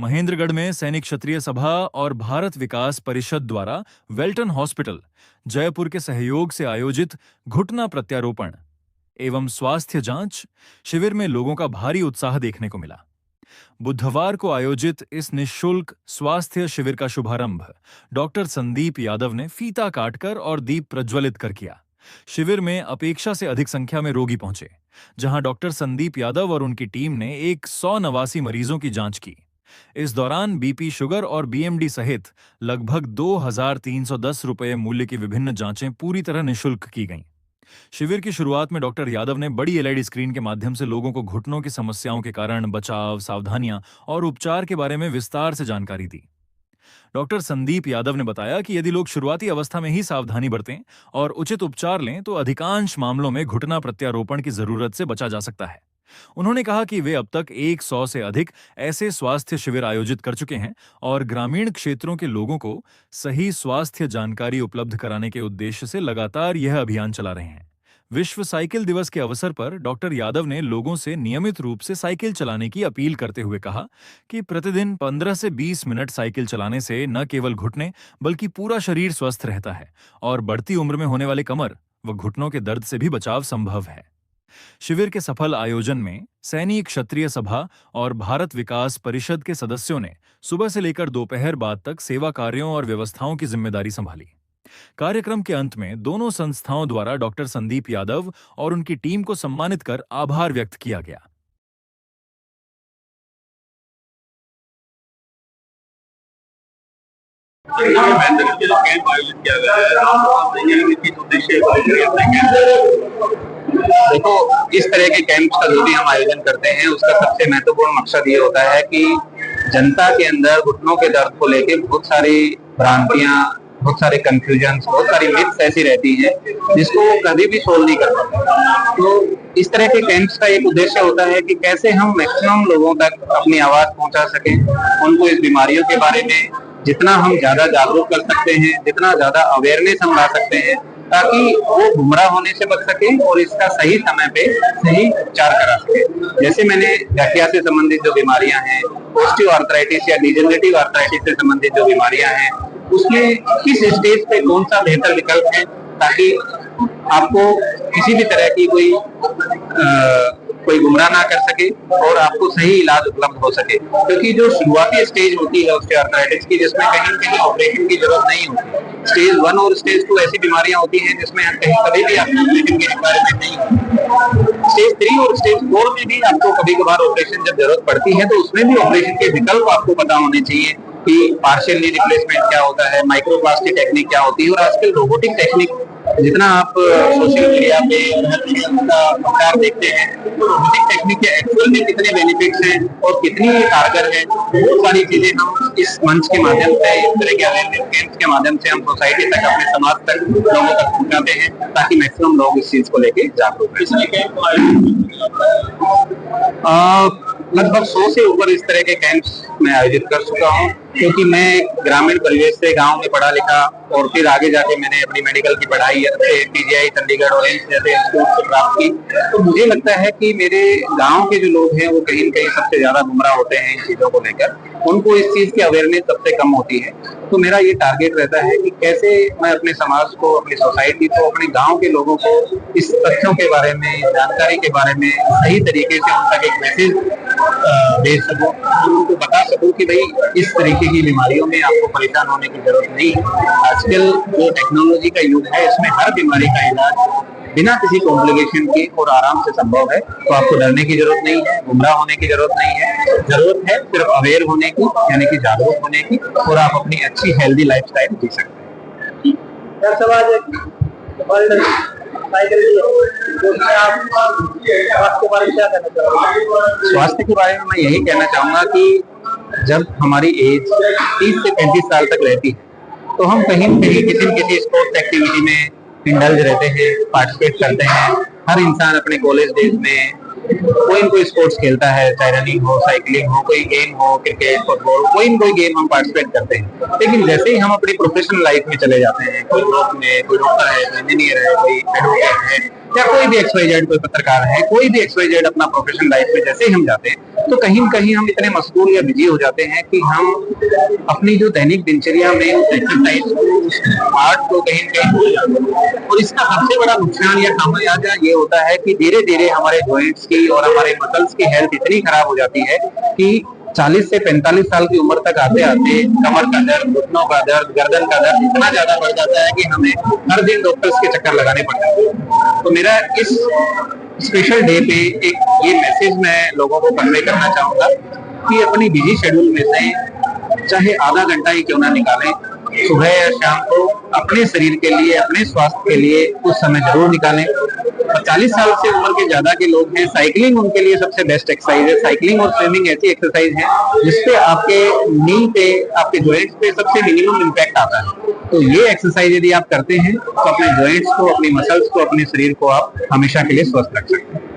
महेंद्रगढ़ में सैनिक क्षत्रिय सभा और भारत विकास परिषद द्वारा वेल्टन हॉस्पिटल, जयपुर के सहयोग से आयोजित घुटना प्रत्यारोपण एवं स्वास्थ्य जांच शिविर में लोगों का भारी उत्साह देखने को मिला। बुधवार को आयोजित इस निःशुल्क स्वास्थ्य शिविर का शुभारंभ डॉक्टर संदीप यादव ने फीता काटकर और दीप प्रज्वलित कर किया। शिविर में अपेक्षा से अधिक संख्या में रोगी पहुंचे, जहां डॉक्टर संदीप यादव और उनकी टीम ने 189 मरीजों की जांच की। इस दौरान बीपी, शुगर और बीएमडी सहित लगभग 2,310 रुपये मूल्य की विभिन्न जांचें पूरी तरह निःशुल्क की गईं। शिविर की शुरुआत में डॉक्टर यादव ने बड़ी एलईडी स्क्रीन के माध्यम से लोगों को घुटनों की समस्याओं के कारण, बचाव, सावधानियां और उपचार के बारे में विस्तार से जानकारी दी। डॉक्टर संदीप यादव ने बताया कि यदि लोग शुरुआती अवस्था में ही सावधानी बरतें और उचित उपचार लें तो अधिकांश मामलों में घुटना प्रत्यारोपण की जरूरत से बचा जा सकता है। उन्होंने कहा कि वे अब तक 100 से अधिक ऐसे स्वास्थ्य शिविर आयोजित कर चुके हैं और ग्रामीण क्षेत्रों के लोगों को सही स्वास्थ्य जानकारी उपलब्ध कराने के उद्देश्य से लगातार यह अभियान चला रहे हैं। विश्व साइकिल दिवस के अवसर पर डॉक्टर यादव ने लोगों से नियमित रूप से साइकिल चलाने की अपील करते हुए कहा कि प्रतिदिन 15 से 20 मिनट साइकिल चलाने से न केवल घुटने बल्कि पूरा शरीर स्वस्थ रहता है और बढ़ती उम्र में होने वाले कमर व घुटनों के दर्द से भी बचाव संभव है। शिविर के सफल आयोजन में सैनिक क्षत्रिय सभा और भारत विकास परिषद के सदस्यों ने सुबह से लेकर दोपहर बाद तक सेवा कार्यों और व्यवस्थाओं की जिम्मेदारी संभाली। कार्यक्रम के अंत में दोनों संस्थाओं द्वारा डॉक्टर संदीप यादव और उनकी टीम को सम्मानित कर आभार व्यक्त किया गया। कैंप आयोजित किया गया है, उद्देश्य देखो, इस तरह के कैंप्स का जो भी हम आयोजन करते हैं उसका सबसे महत्वपूर्ण मकसद ये होता है कि जनता के अंदर घुटनों के दर्द को लेकर बहुत सारी भ्रांतियां, बहुत सारे कंफ्यूजन, बहुत सारी मिथ्स ऐसी रहती हैं जिसको कभी भी सोल्व नहीं कर पाते। तो इस तरह के कैंप्स का एक उद्देश्य होता है कि कैसे हम मैक्सिमम लोगों तक अपनी आवाज पहुंचा सकें, उनको इस बीमारियों के बारे में जितना हम ज्यादा जागरूक कर सकते हैं, जितना ज्यादा अवेयरनेस हम ला सकते हैं, ताकि वो गुमराह होने से बच सके और इसका सही समय पे सही उपचार करा सके। जैसे मैंने गठिया से संबंधित जो बीमारियां हैं, ऑस्टियोआर्थराइटिस या डिजेनरेटिव आर्थराइटिस से संबंधित जो बीमारियां हैं, उसमें किस स्टेज पे कौन सा बेहतर विकल्प है, ताकि आपको किसी भी तरह की कोई गुमराह ना कर सके और आपको सही इलाज उपलब्ध हो सके। क्योंकि जो शुरुआती स्टेज होती है ऑस्टियोआर्थराइटिस की, जिसमें कहीं कहीं ऑपरेशन की जरूरत नहीं होती, स्टेज 1 और स्टेज 2 ऐसी बीमारियां होती हैं जिसमें कहीं कभी भी आपको ऑपरेशन की रिक्वायरमेंट नहीं होती। स्टेज 3 और स्टेज 4 में भी आपको कभी कभार ऑपरेशन जब जरूरत पड़ती है तो उसमें भी ऑपरेशन के विकल्प आपको पता होने चाहिए कि पार्शियल नी रिप्लेसमेंट क्या होता है, माइक्रोप्लास्टिक टेक्निक क्या होती है, और आजकल रोबोटिक टेक्निक जितना आप सोशल मीडिया पे उनका प्रचार देखते हैं, तो रोबोटिक टेक्निक के एक्चुअल में कितने बेनिफिट्स हैं और कितनी कारगर है, बहुत सारी चीजें हम इस मंच के माध्यम से, इस तरह के अवेयरनेस कैंप्स के माध्यम से हम सोसाइटी तक, अपने समाज तक, लोगों तक पहुंचाते हैं ताकि मैक्सिमम लोग इस चीज को लेके जागरूक रहे। लगभग 100 से ऊपर इस तरह के कैंप्स मैं आयोजित कर चुका हूँ, क्योंकि मैं ग्रामीण परिवेश से, गांव में पढ़ा लिखा और फिर आगे जाके मैंने अपनी मेडिकल की पढ़ाई पीजीआई चंडीगढ़ और एम्स जैसे इंस्टीट्यूट से प्राप्त की। तो मुझे लगता है कि मेरे गांव के जो लोग हैं वो कहीं न कहीं सबसे ज्यादा गुमराह होते हैं इन चीजों को लेकर, उनको इस चीज की अवेयरनेस सबसे कम होती है। तो मेरा ये टारगेट रहता है कि कैसे मैं अपने समाज को, अपनी सोसाइटी को, अपने गांव के लोगों को इस तथ्यों के बारे में, जानकारी के बारे में सही तरीके से उन तक एक मैसेज भेज सकूं, उनको बता सकूं कि भाई इस तरीके की बीमारियों में आपको परेशान होने की जरूरत नहीं है। आजकल जो टेक्नोलॉजी का युग है, इसमें हर बीमारी का इलाज बिना किसी कॉम्प्लिकेशन के और आराम से संभव है। तो आपको डरने की जरूरत नहीं है, गुमराह होने की जरूरत नहीं है। जरूरत है सिर्फ अवेयर होने की, यानी कि जागरूक होने की, और आप अपनी अच्छी हेल्दी लाइफस्टाइल जी सकते हैं। स्वास्थ्य के बारे में मैं यही कहना चाहूंगा कि जब हमारी एज 30 से 35 साल तक रहती है तो हम कहीं न कहीं किसी न किसी स्पोर्ट्स एक्टिविटी में इंडल्ज रहते हैं, पार्टिसिपेट करते हैं। हर इंसान अपने कॉलेज डेज में कोई न कोई स्पोर्ट्स खेलता है, चाहे रनिंग हो, साइकिलिंग हो, कोई गेम हो, क्रिकेट, फुटबॉल, कोई न कोई गेम हम पार्टिसिपेट करते हैं। लेकिन जैसे ही हम अपनी प्रोफेशनल लाइफ में चले जाते हैं, कोई जॉब में, कोई डॉक्टर है, कोई इंजीनियर है, कोई एडवोकेट है, या कोई भी XYZ कोई पत्रकार है, कोई भी XYZ अपना प्रोफेशनल लाइफ में जैसे ही हम जाते हैं तो कहीं न कहीं हम इतने मशगूल या बिजी हो जाते हैं कि हम अपनी जो दैनिक दिनचर्या में उस एक्सरसाइज को, उस आर्ट को कहीं न कहीं भूल जाते हैं। और इसका सबसे बड़ा नुकसान या खामियाजा ये होता है कि धीरे-धीरे हमारे जॉइंट्स की और हमारे मसल्स की हेल्थ इतनी खराब हो जाती है कि 40 से 45 साल की उम्र तक आते-आते कमर का दर्द, घुटनों का दर्द, गर्दन का दर्द इतना ज्यादा बढ़ जाता है कि हमें हर दिन डॉक्टर्स के चक्कर लगाने पड़ जाते हैं। तो मेरा इस स्पेशल डे पे एक ये मैसेज मैं लोगों को कन्वे करना चाहूंगा कि अपनी बिजी शेड्यूल में से चाहे आधा घंटा ही क्यों ना निकालें, सुबह या शाम को अपने शरीर के लिए, अपने स्वास्थ्य के लिए कुछ समय जरूर निकालें। 40 साल से उम्र के ज्यादा के लोग हैं, साइकिलिंग उनके लिए सबसे बेस्ट एक्सरसाइज है। साइकिलिंग और स्विमिंग ऐसी एक्सरसाइज है जिसपे आपके नी पे, आपके जॉइंट्स पे सबसे मिनिमम इम्पैक्ट आता है। तो ये एक्सरसाइज यदि आप करते हैं तो अपने जॉइंट्स को, अपनी मसल्स को, अपने शरीर को आप हमेशा के लिए स्वस्थ रख सकते हैं।